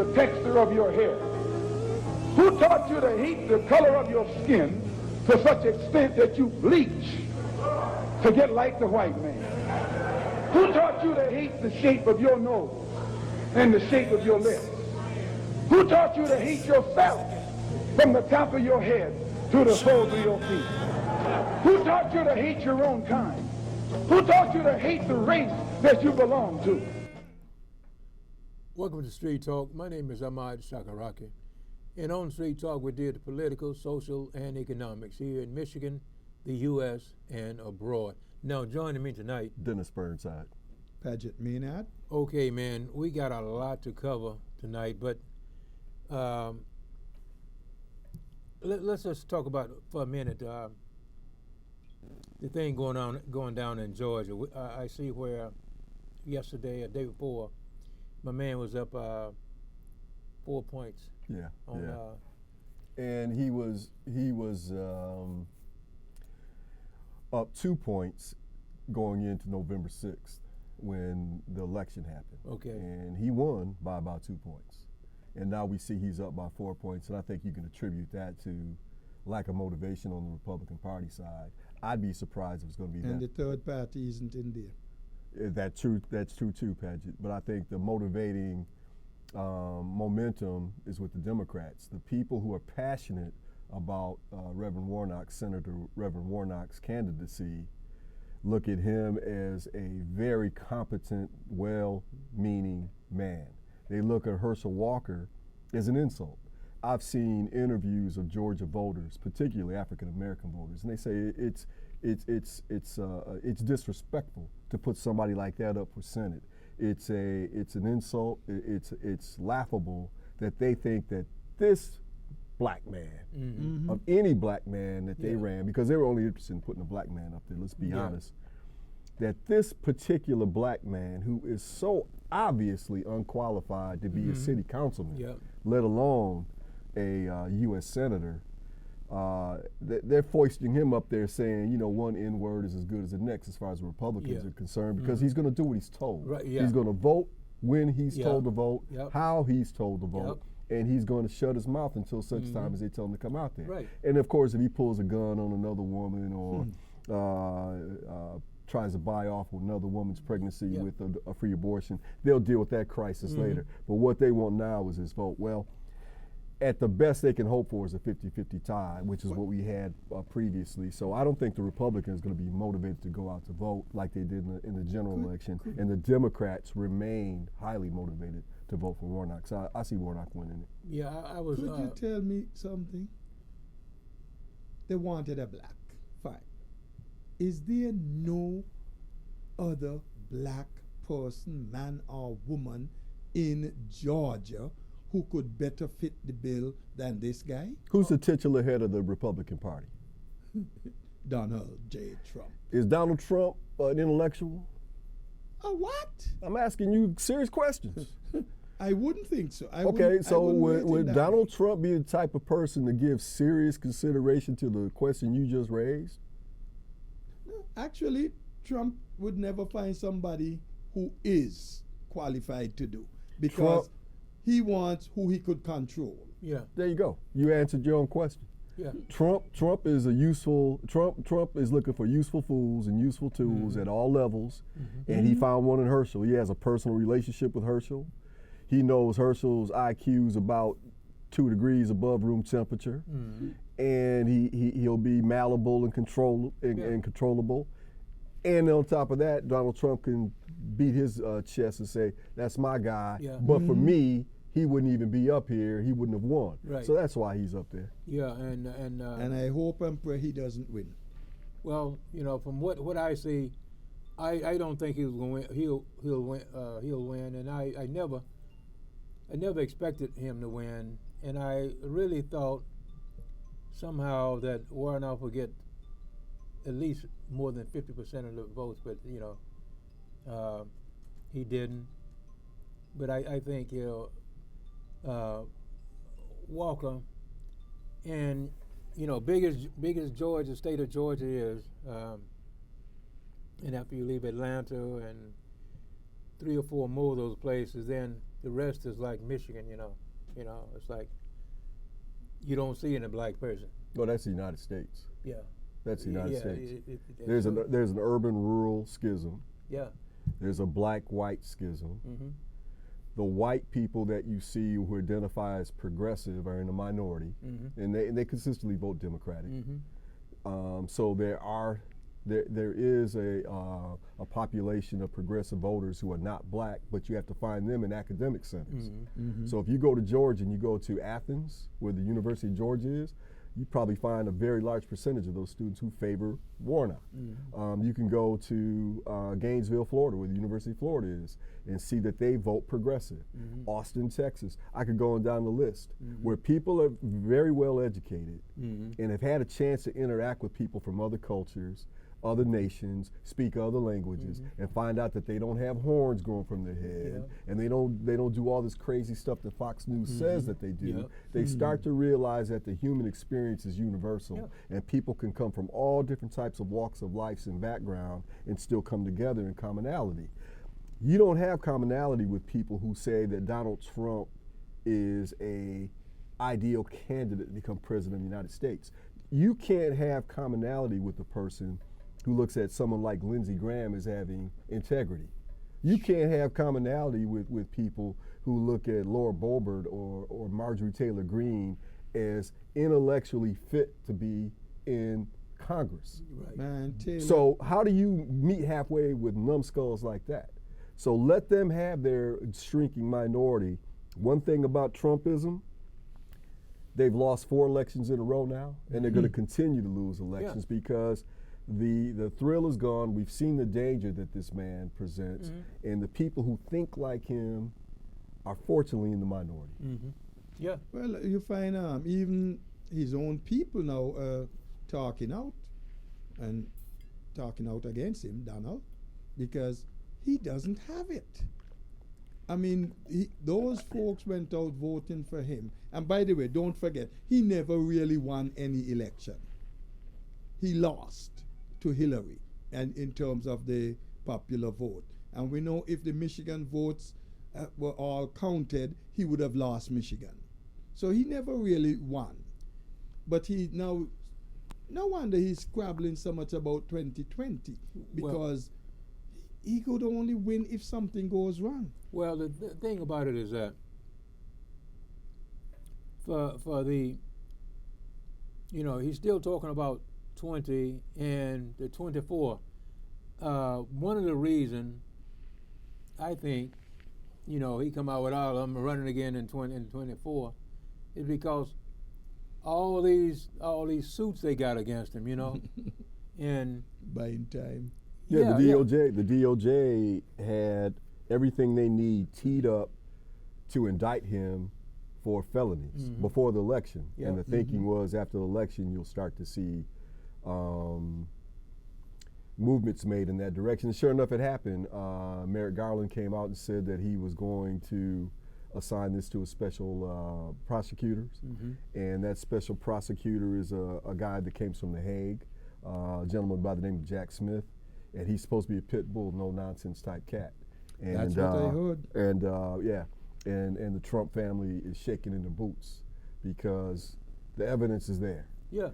the texture of your hair? Who taught you to hate the color of your skin to such extent that you bleach to get like the white man? Who taught you to hate the shape of your nose and the shape of your lips? Who taught you to hate yourself from the top of your head to the soles of your feet? Who taught you to hate your own kind? Who taught you to hate the race that you belong to? Welcome to Street Talk. My name is Ahmad Shakaraki. And on Street Talk, we deal with political, social, and economics here in Michigan, the U.S., and abroad. Now, joining me tonight, Dennis Burnside. Paget Maynard. Okay, man, we got a lot to cover tonight, but let's just talk about for a minute the thing going down in Georgia. I see where yesterday or day before, my man was up 4 points. Yeah. On, and he was up 2 points going into November 6th when the election happened. Okay. And he won by about 2 points. And now we see he's up by 4 points, and I think you can attribute that to lack of motivation on the Republican Party side. I'd be surprised if it's going to be that. And the third party isn't in there. That's true too, Paget. But I think the motivating momentum is with the Democrats. The people who are passionate about Senator Reverend Warnock's candidacy, look at him as a very competent, well-meaning man. They look at Herschel Walker as an insult. I've seen interviews of Georgia voters, particularly African-American voters, and they say it's disrespectful to put somebody like that up for Senate. It's an insult. It's laughable that they think that this black man, of any black man that they ran, because they were only interested in putting a black man up there, let's be honest, that this particular black man who is so obviously unqualified to be a city councilman, let alone a U.S. senator, they're foisting him up there saying, one N-word is as good as the next as far as the Republicans are concerned, because he's going to do what he's told. Right, yeah. He's going to vote when he's told to vote, how he's told to vote, and he's going to shut his mouth until such time as they tell him to come out there. Right. And of course, if he pulls a gun on another woman or tries to buy off another woman's pregnancy with a free abortion, they'll deal with that crisis later. But what they want now is his vote. Well, at the best they can hope for is a 50-50 tie, which is what we had previously. So I don't think the Republicans are going to be motivated to go out to vote like they did in the general election. And the Democrats remain highly motivated to vote for Warnock. So I see Warnock winning it. Yeah, I was. Could you tell me something? They wanted a black. Fine. Is there no other black person, man or woman, in Georgia who could better fit the bill than this guy? Who's the titular head of the Republican Party? Donald J. Trump. Is Donald Trump an intellectual? A what? I'm asking you serious questions. I wouldn't think so. Would Donald Trump be the type of person to give serious consideration to the question you just raised? No, actually, Trump would never find somebody who is qualified to do, because he wants who he could control. Yeah. There you go. You answered your own question. Yeah. Trump is Trump is looking for useful fools and useful tools at all levels, and he found one in Herschel. He has a personal relationship with Herschel. He knows Herschel's IQ is about 2 degrees above room temperature, and he'll be malleable and controllable. And on top of that, Donald Trump can beat his chest and say, "That's my guy." Yeah. But for me, he wouldn't even be up here. He wouldn't have won. Right. So that's why he's up there. Yeah, and I hope and pray he doesn't win. Well, from what I see, I don't think he'll win. He'll win, and I never expected him to win, and I really thought somehow that Warnock would get at least more than 50% of the votes, but he didn't. But I think Walker, and big as Georgia, state of Georgia is, and after you leave Atlanta and 3 or 4 more of those places, then the rest is like Michigan. It's like you don't see any black person. Well, that's the United States. Yeah. That's the United States. There's There's an urban-rural schism. Yeah. There's a black-white schism. Mm-hmm. The white people that you see who identify as progressive are in the minority, Mm-hmm. and they consistently vote Democratic. Mm-hmm. So there is a population of progressive voters who are not black, but you have to find them in academic centers. Mm-hmm. Mm-hmm. So if you go to Georgia and you go to Athens, where the University of Georgia is, you probably find a very large percentage of those students who favor Warnock. Mm-hmm. You can go to Gainesville, Florida, where the University of Florida is, and see that they vote progressive. Mm-hmm. Austin, Texas. I could go on down the list, Mm-hmm. where people are very well educated Mm-hmm. and have had a chance to interact with people from other cultures, other nations, speak other languages, Mm-hmm. and find out that they don't have horns growing from their head, and they don't do all this crazy stuff that Fox News says that they do. Yep. They start to realize that the human experience is universal, Yeah. and people can come from all different types of walks of life and background and still come together in commonality. You don't have commonality with people who say that Donald Trump is a ideal candidate to become president of the United States. You can't have commonality with a person who looks at someone like Lindsey Graham as having integrity. You can't have commonality with people who look at Laura Boebert or Marjorie Taylor Greene as intellectually fit to be in Congress. Right. Man, Taylor. So how do you meet halfway with numbskulls like that? So let them have their shrinking minority. One thing about Trumpism, they've lost 4 elections in a row now, and they're going to continue to lose elections because the thrill is gone. We've seen the danger that this man presents, and the people who think like him are fortunately in the minority. Mm-hmm. Yeah. Well, you find even his own people now talking out against him, Donald, because he doesn't have it. I mean, those folks went out voting for him. And by the way, don't forget, he never really won any election. He lost to Hillary, and in terms of the popular vote. And we know if the Michigan votes were all counted, he would have lost Michigan. So he never really won. But no wonder he's squabbling so much about 2020, because he could only win if something goes wrong. Well, the thing about it is that for the, he's still talking about 20 and the 24. One of the reasons I think, he come out with all of them running again in 24 is because all these suits they got against him, and buying time. Yeah, the DOJ had everything they need teed up to indict him for felonies before the election. Yeah. And the thinking was after the election you'll start to see movements made in that direction. And sure enough, it happened. Merrick Garland came out and said that he was going to assign this to a special prosecutors. And that special prosecutor is a guy that came from The Hague, a gentleman by the name of Jack Smith. And he's supposed to be a pit bull, no nonsense type cat. And, that's what I heard. And and the Trump family is shaking in their boots because the evidence is there. Yeah.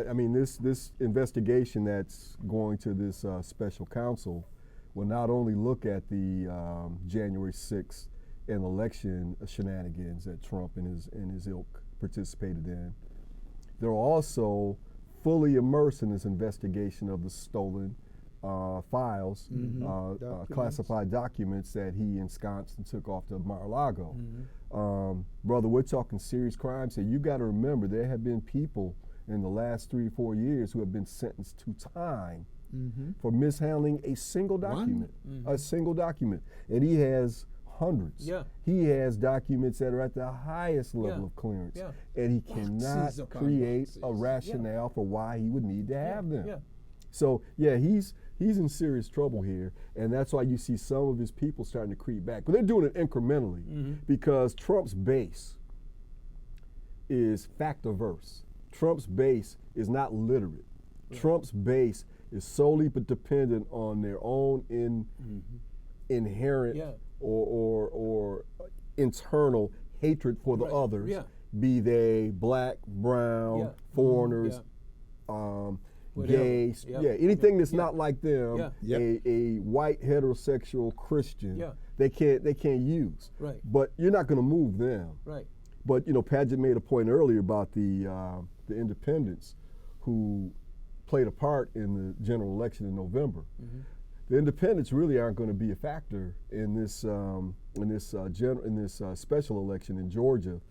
I mean, this investigation that's going to this special counsel will not only look at the January 6th and election shenanigans that Trump and his ilk participated in. They're also fully immersed in this investigation of the stolen files, classified documents that he ensconced and took off to Mar-a-Lago. Brother, we're talking serious crimes here. You got to remember there have been people in the last 3 or 4 years who have been sentenced to time for mishandling a single document. A single document. And he has hundreds. Yeah. He has documents that are at the highest level of clearance. Yeah. And he cannot create a rationale for why he would need to have them. Yeah. So yeah, he's in serious trouble here, and that's why you see some of his people starting to creep back. But they're doing it incrementally because Trump's base is fact-averse. Trump's base is not literate. Trump's base is solely but dependent on their own inherent Yeah. or internal hatred for the Right. others, Yeah. be they black, brown, Yeah. foreigners, Whatever. gays, Yeah. anything that's Yeah. not like them. Yeah. Yep. A white heterosexual Christian, Yeah. they can't use. Right. But you're not going to move them. Right. But Padgett made a point earlier about the independents who played a part in the general election in November. Mm-hmm. The independents really aren't going to be a factor in this special election in Georgia,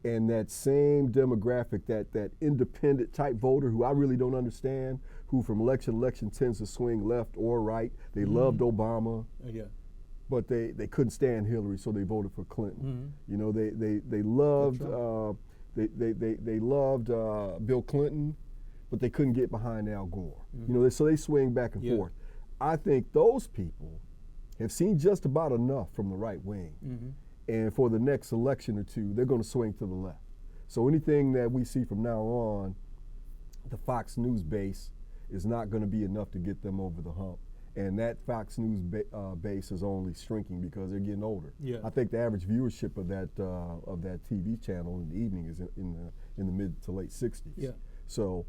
and that same demographic, that independent type voter who I really don't understand, who from election to election tends to swing left or right. They loved Obama. Yeah. But they couldn't stand Hillary, so they voted for Clinton. Mm-hmm. They loved they loved Bill Clinton, but they couldn't get behind Al Gore. Mm-hmm. So they swing back and forth. I think those people have seen just about enough from the right wing, and for the next election or two, they're going to swing to the left. So anything that we see from now on, the Fox News base is not going to be enough to get them over the hump. And that Fox News base is only shrinking because they're getting older. Yeah. I think the average viewership of that TV channel in the evening is in the mid to late 60s. Yeah. So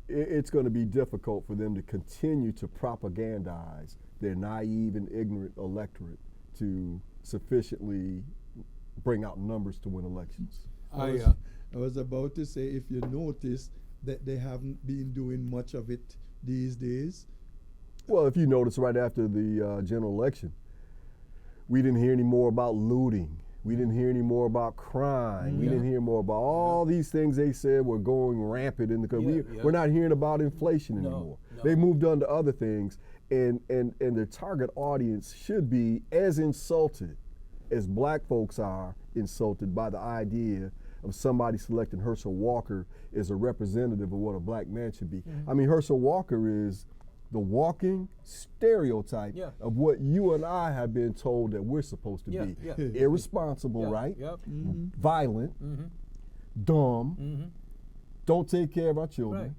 it's going to be difficult for them to continue to propagandize their naive and ignorant electorate to sufficiently bring out numbers to win elections. I was about to say, if you notice that they haven't been doing much of it these days. Well, if you notice, right after the general election, we didn't hear any more about looting. We didn't hear any more about crime. We didn't hear more about all these things they said were going rampant in the country. We're not hearing about inflation anymore. No. They moved on to other things, and their target audience should be as insulted as black folks are insulted by the idea of somebody selecting Herschel Walker as a representative of what a black man should be. I mean, Herschel Walker is the walking stereotype of what you and I have been told that we're supposed to be. Irresponsible, right? Yep. Violent, dumb, don't take care of our children,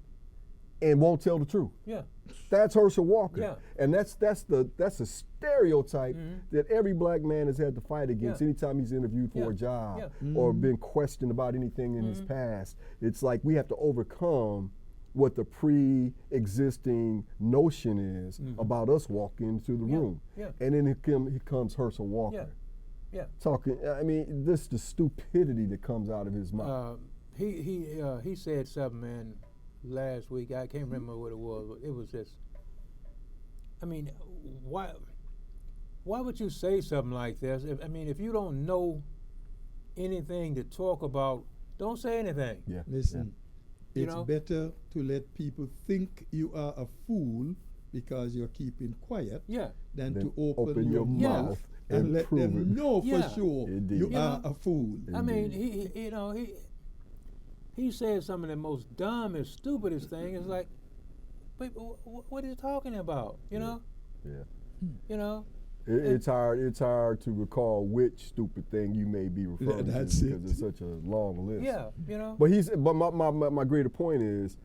and won't tell the truth. Yeah. That's Herschel Walker. Yeah. And that's a stereotype that every black man has had to fight against anytime he's interviewed for a job or been questioned about anything in his past. It's like we have to overcome what the pre-existing notion is about us walking into the room. And then here comes Herschel Walker. Talking, I mean, this the stupidity that comes out of his mouth. He said something, man, last week. I can't remember what it was, but it was just, I mean, why would you say something like this? If you don't know anything to talk about, don't say anything. Yeah. Listen, You it's know? better to let people think you are a fool because you're keeping quiet Yeah. than Then to open your mouth and and let prove them it. know Yeah. for sure Indeed. you You are know? a fool. I mean, he said some of the most dumbest, stupidest thing. It's like, wait, what are you talking about? You know? Yeah. You know? It's hard to recall which stupid thing you may be referring to That's because it. it's such a long list. Yeah. You know? But my greater point is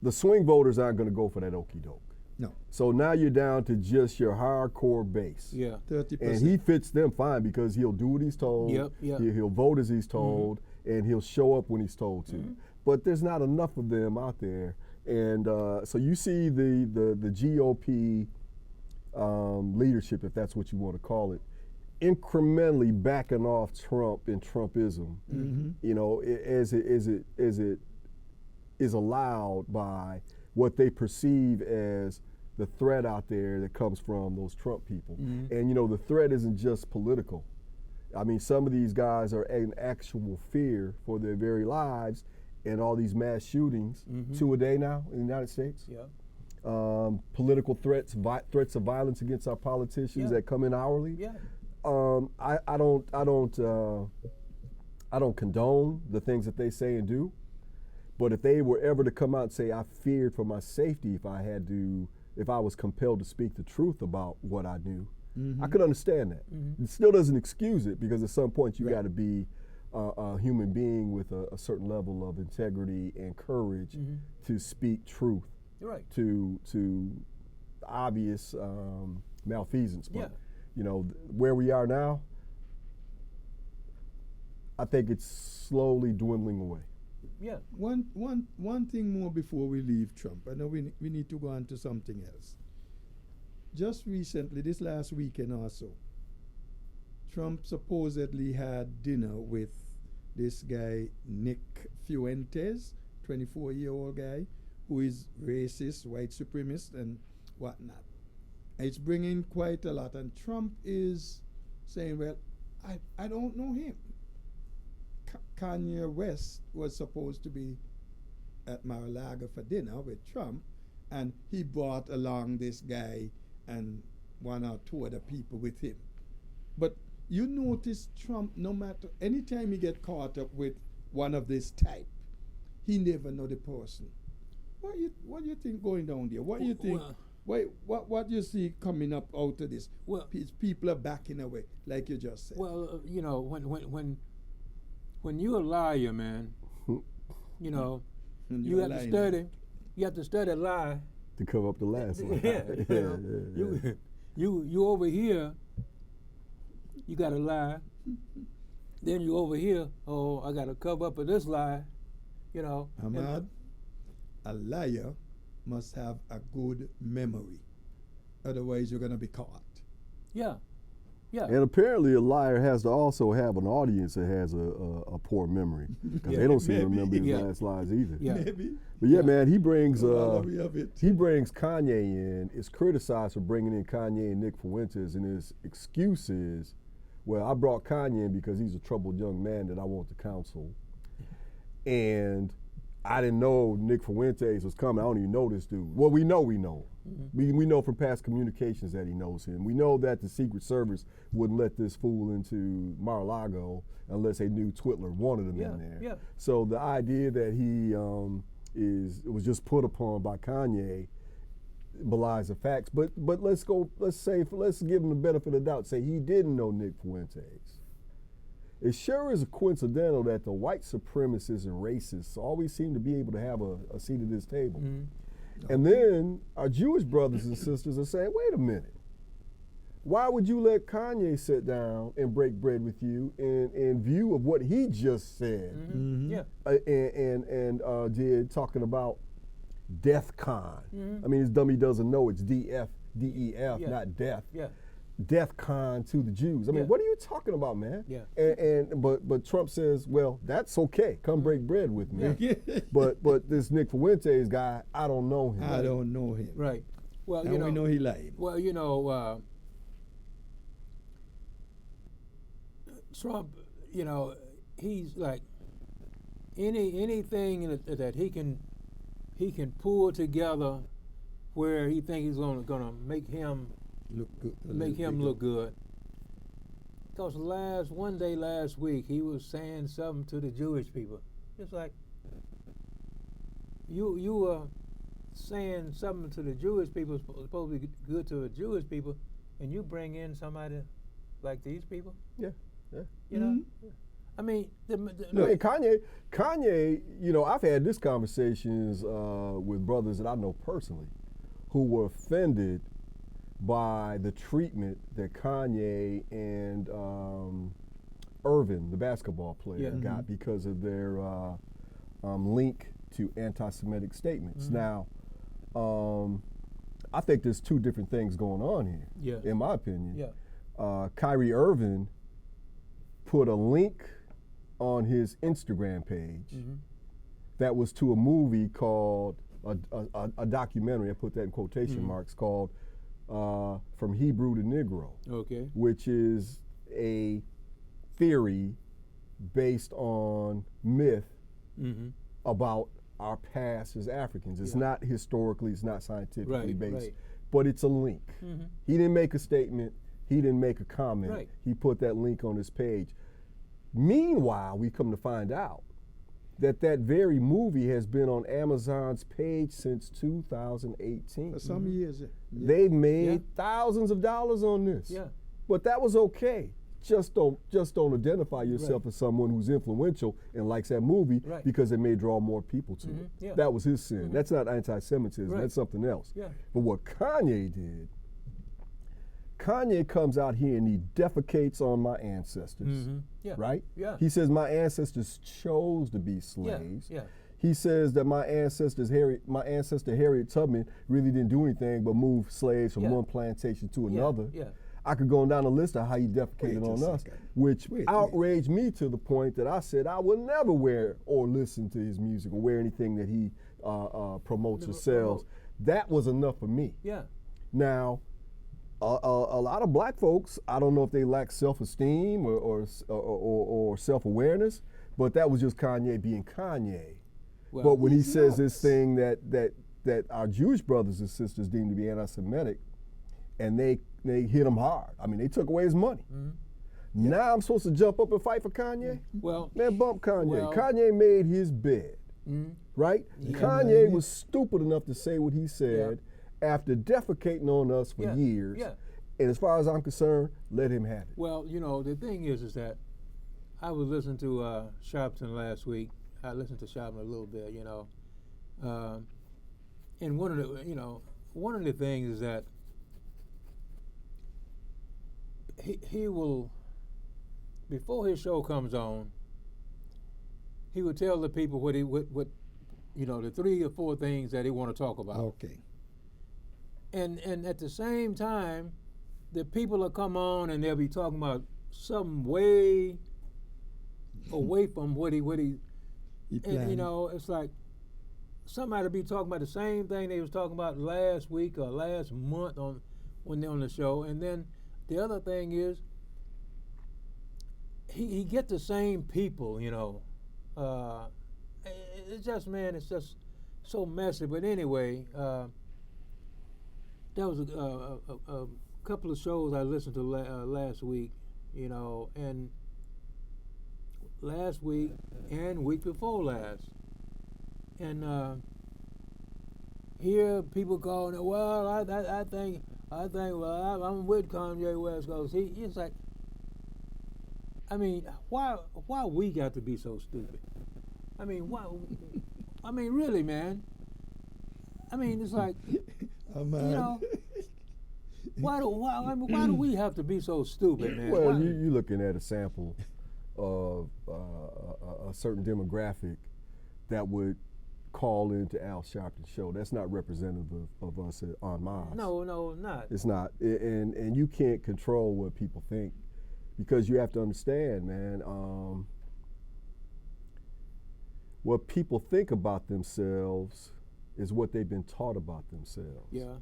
the swing voters aren't going to go for that okie doke. No, So now you're down to just your hardcore base. Yeah. 30%. And he fits them fine because he'll do what he's told. Yep, yep. He'll vote as he's told, and he'll show up when he's told to. But there's not enough of them out there, and so you see the GOP leadership, if that's what you want to call it, incrementally backing off Trump and Trumpism. You know, as it is allowed by what they perceive as the threat out there that comes from those Trump people. And you know, the threat isn't just political. I mean, some of these guys are in actual fear for their very lives, and all these mass shootings, 2 a day now in the United States. Yeah. Political threats, threats of violence against our politicians that come in hourly. Yeah. I don't condone the things that they say and do. But if they were ever to come out and say, I feared for my safety if I was compelled to speak the truth about what I knew, I could understand that. It still doesn't excuse it, because at some point you got to be a human being with a certain level of integrity and courage to speak truth You're right. to obvious malfeasance. But Yeah. you know, where we are now, I think it's slowly dwindling away. Yeah. One thing more before we leave Trump. I know we need to go on to something else. Just recently, this last weekend or so, Trump supposedly had dinner with this guy, Nick Fuentes, 24-year-old guy, who is racist, white supremacist, and whatnot. It's bringing quite a lot. And Trump is saying, well, I don't know him. Kanye West was supposed to be at Mar-a-Lago for dinner with Trump, and he brought along this guy and one or two other people with him. But you notice Trump, no matter, anytime he get caught up with one of this type, he never know the person. What do you think going down there? What do you think? What you see coming up out of this? Well, people are backing away, like you just said. Well, you know, when you're a liar, man, you know, you have to study. You have to study a lie. To cover up the last one. You over here, you got to lie. Then you over here, oh, I got to cover up for this lie, you know. Ahmad, a liar must have a good memory. Otherwise, you're going to be caught. Yeah. Yeah. And apparently a liar has to also have an audience that has a poor memory, because they don't seem to remember his last lies either. Yeah. Maybe. But yeah, man, he brings Kanye in. Is criticized for bringing in Kanye and Nick Fuentes, and his excuse is, well, I brought Kanye in because he's a troubled young man that I want to counsel, and I didn't know Nick Fuentes was coming. I don't even know this dude. Well, we know. Mm-hmm. We know from past communications that he knows him. We know that the Secret Service wouldn't let this fool into Mar-a-Lago unless they knew Twitler wanted him in there. Yeah. So the idea that he was just put upon by Kanye belies the facts. But let's give him the benefit of the doubt. Say he didn't know Nick Fuentes. It sure is coincidental that the white supremacists and racists always seem to be able to have a seat at this table. Mm-hmm. And then our Jewish brothers and sisters are saying, wait a minute. Why would you let Kanye sit down and break bread with you in view of what he just said? Mm-hmm. Yeah. And did, talking about Death Con. Mm-hmm. I mean, his dummy doesn't know it's DEF, not death. Yeah. Death Con to the Jews. I mean, what are you talking about, man? Yeah. But Trump says, well, that's okay. Come break bread with me. Yeah. but this Nick Fuentes guy, I don't know him. I don't know him. Right. Well, and we know he lied. Well, you know, Trump, you know, he's like anything that he can pull together where he thinks he's gonna make him look good. Because one day last week he was saying something to the Jewish people. It's like you were saying something to the Jewish people supposed to be good to the Jewish people, and you bring in somebody like these people. Yeah. You know. Mm-hmm. I mean, Kanye. You know, I've had these conversations with brothers that I know personally, who were offended by the treatment that Kanye and Irvin, the basketball player, got because of their link to anti-Semitic statements. Now, I think there's two different things going on here, in my opinion. Yeah. Kyrie Irving put a link on his Instagram page that was to a movie called, a documentary, I put that in quotation marks, called From Hebrew to Negro, which is a theory based on myth about our past as Africans. It's not historically, it's not scientifically based, but it's a link. He didn't make a statement, he didn't make a comment, he put that link on his page. Meanwhile, we come to find out that very movie has been on Amazon's page since 2018. For some years. Yeah. They've made thousands of dollars on this. Yeah. But that was okay. Just don't identify yourself as someone who's influential and likes that movie because it may draw more people to it. Yeah. That was his sin. That's not anti-Semitism. That's something else. Yeah. But what Kanye did, Kanye comes out here and he defecates on my ancestors, Yeah. right? Yeah. He says my ancestors chose to be slaves. Yeah. He says that my ancestor Harriet Tubman really didn't do anything but move slaves from one plantation to another. Yeah. I could go down the list of how he defecated on us, which outraged me to the point that I said I would never wear or listen to his music or wear anything that he promotes or sells. That was enough for me. Yeah. Now, a lot of black folks, I don't know if they lack self-esteem or self-awareness, but that was just Kanye being Kanye. Well, but when he says this thing that our Jewish brothers and sisters deem to be anti-Semitic, and they hit him hard. I mean, they took away his money. Now I'm supposed to jump up and fight for Kanye? Well, Man, bump Kanye. well, Kanye made his bed, right? Yeah. Kanye was stupid enough to say what he said after defecating on us for years. Yeah. And as far as I'm concerned, let him have it. Well, you know, the thing is that I was listening to Sharpton last week. I listened to Sharpton a little bit, you know. And one of the things is that he will, before his show comes on, he will tell the people what the 3 or 4 things that he want to talk about. Okay. And at the same time, the people will come on and they'll be talking about something way away from what he and you know, it's like somebody will be talking about the same thing they was talking about last week or last month when they're on the show. And then the other thing is he get the same people, you know. It's just, man, it's just so messy. But anyway, there was a couple of shows I listened to last week, you know, and last week and week before last. And here people calling it, well, I think, well, I'm with Kanye West Coast. It's like, I mean, why we got to be so stupid? I mean, why? I mean, really, man. I mean, it's like, you know, why do we have to be so stupid, man? Well, you're looking at a sample of a certain demographic that would call into Al Sharpton's show. That's not representative of us on Mars. No, not. It's not. And you can't control what people think, because you have to understand, man, what people think about themselves is what they've been taught about themselves. Yeah.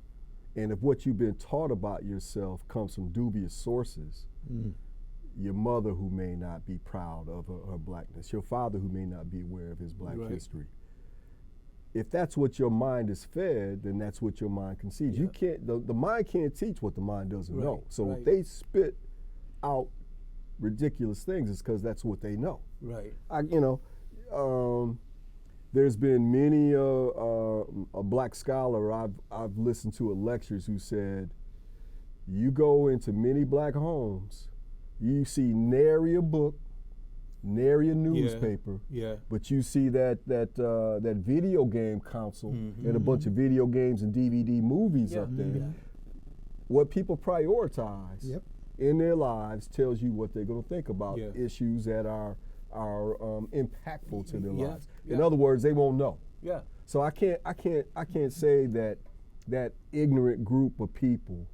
And if what you've been taught about yourself comes from dubious sources, your mother who may not be proud of her blackness, your father who may not be aware of his black history. If that's what your mind is fed, then that's what your mind conceives. You can't. The mind can't teach what the mind doesn't know. So if they spit out ridiculous things, it's because that's what they know. Right. There's been many a black scholar I've listened to at lectures who said, you go into many black homes, you see nary a book, nary a newspaper, but you see that video game console and a bunch of video games and DVD movies up there. What people prioritize in their lives tells you what they're going to think about issues that are impactful to their lives. In other words, they won't know. Yeah. So I can't say that ignorant group of people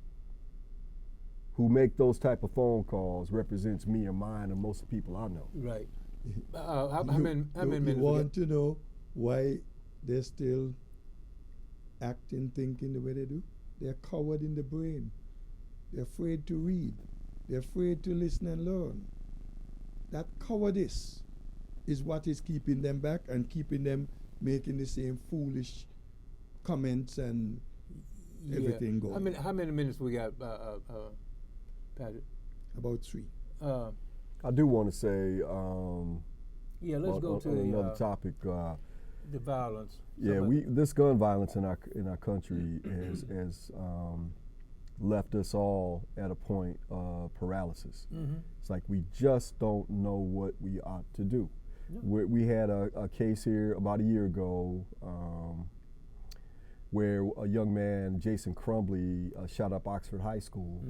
who make those type of phone calls represents me or mine or most of the people I know. Right. You want to know why they're still acting, thinking the way they do? They're coward in the brain. They're afraid to read. They're afraid to listen and learn. That cowardice is what is keeping them back and keeping them making the same foolish comments and everything going. How many minutes we got, Patrick? About 3. I do want to say, let's go to another topic. The violence. This gun violence in our country has left us all at a point of paralysis. It's like we just don't know what we ought to do. We had a case here about a year ago. where a young man, Jason Crumbly, shot up Oxford High School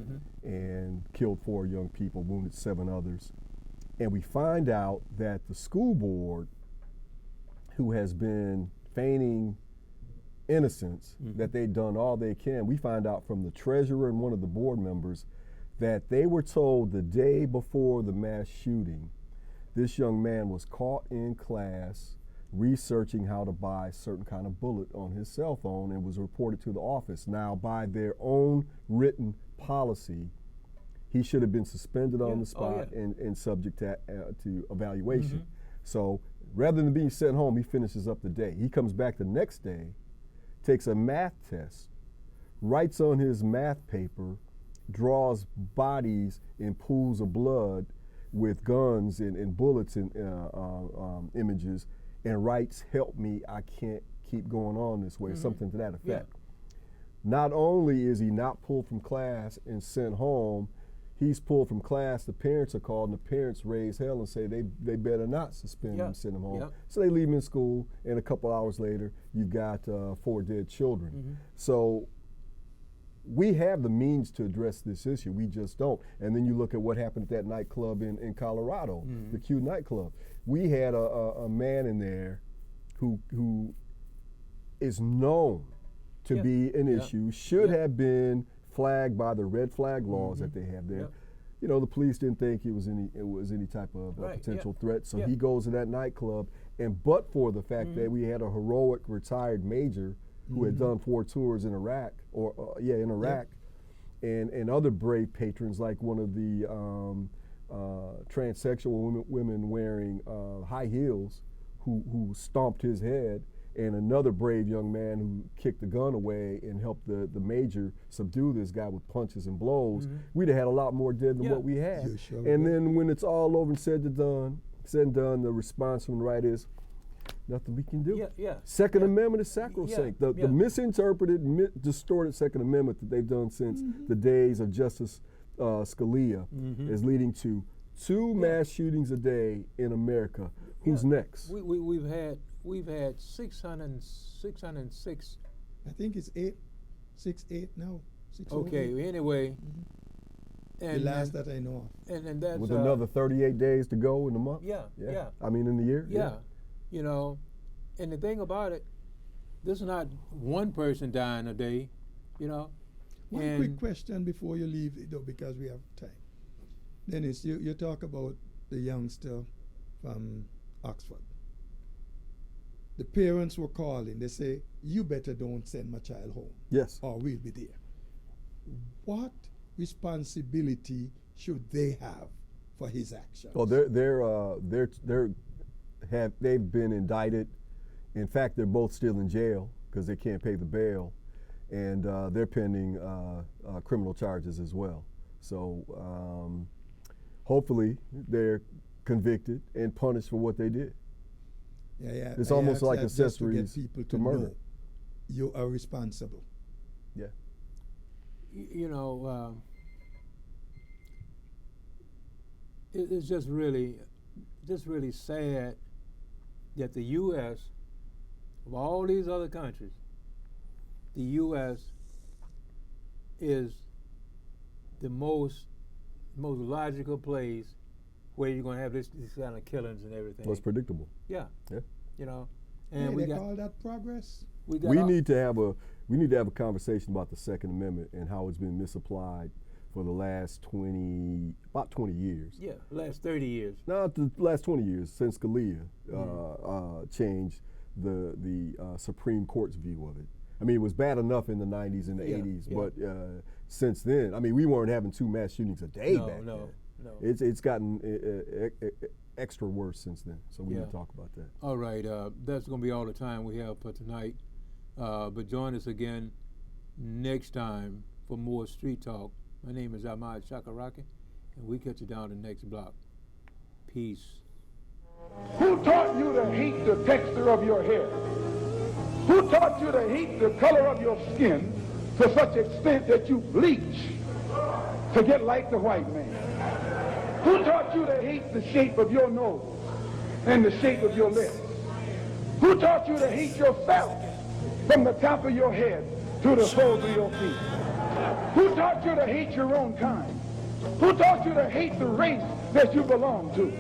and killed 4 young people, wounded 7 others. And we find out that the school board, who has been feigning innocence, that they've done all they can, we find out from the treasurer and one of the board members that they were told the day before the mass shooting, this young man was caught in class researching how to buy a certain kind of bullet on his cell phone and was reported to the office. Now, by their own written policy, he should have been suspended on the spot and subject to evaluation. So rather than being sent home, he finishes up the day. He comes back the next day, takes a math test, writes on his math paper, draws bodies in pools of blood with guns and bullets and images, and writes, "Help me, I can't keep going on this way," something to that effect. Not only is he not pulled from class and sent home, he's pulled from class, the parents are called, and the parents raise hell and say they better not suspend him and send him home. So they leave him in school, and a couple hours later, you've got 4 dead children. So we have the means to address this issue, we just don't. And then you look at what happened at that nightclub in Colorado, the Q nightclub. We had a man in there who is known to be an issue, should have been flagged by the red flag laws that they have there. You know, the police didn't think it was any type of potential threat, so he goes to that nightclub, and but for the fact that we had a heroic retired major who had done 4 tours in Iraq, and other brave patrons, like one of the transsexual women wearing high heels who stomped his head, and another brave young man who kicked the gun away and helped the major subdue this guy with punches and blows. We'd have had a lot more dead than what we had. And then when it's all over and said and done, the response from the right is, nothing we can do. Second Amendment is sacrosanct. The misinterpreted, distorted Second Amendment that they've done since the days of Justice Scalia is leading to 2 mass shootings a day in America. Who's next? We've had 606. I think it's 868 now. 608. Okay. Anyway. And the last that I know of. And that's with another 38 days to go in the month. I mean, in the year. You know, and the thing about it, this is not one person dying a day. You know. One quick question before you leave, though, because we have time. Dennis, you talk about the youngster from Oxford. The parents were calling. They say, "You better don't send my child home." Yes. Or we'll be there. What responsibility should they have for his actions? Well, they've been indicted. In fact, they're both still in jail because they can't pay the bail, and they're pending criminal charges as well. So hopefully they're convicted and punished for what they did. It's almost like accessories to murder. Know you are responsible. You know, it's just really sad that the U.S., of all these other countries, the U.S. is the most logical place where you're going to have these kind of killings and everything. Well, it's predictable. You know, and they call that progress. We need to have a conversation about the Second Amendment and how it's been misapplied for the last 20 years. Last 30 years. No, the last 20 years since Scalia changed the Supreme Court's view of it. I mean, it was bad enough in the 90s and the 80s, but since then, I mean, we weren't having 2 mass shootings a day back then. No. It's gotten extra worse since then, so we need to talk about that. All right, that's going to be all the time we have for tonight. But join us again next time for more Street Talk. My name is Ahmad Shakaraki, and we catch you down the next block. Peace. Who taught you to hate the texture of your hair? Who taught you to hate the color of your skin to such extent that you bleach to get like the white man? Who taught you to hate the shape of your nose and the shape of your lips? Who taught you to hate yourself from the top of your head to the soles of your feet? Who taught you to hate your own kind? Who taught you to hate the race that you belong to?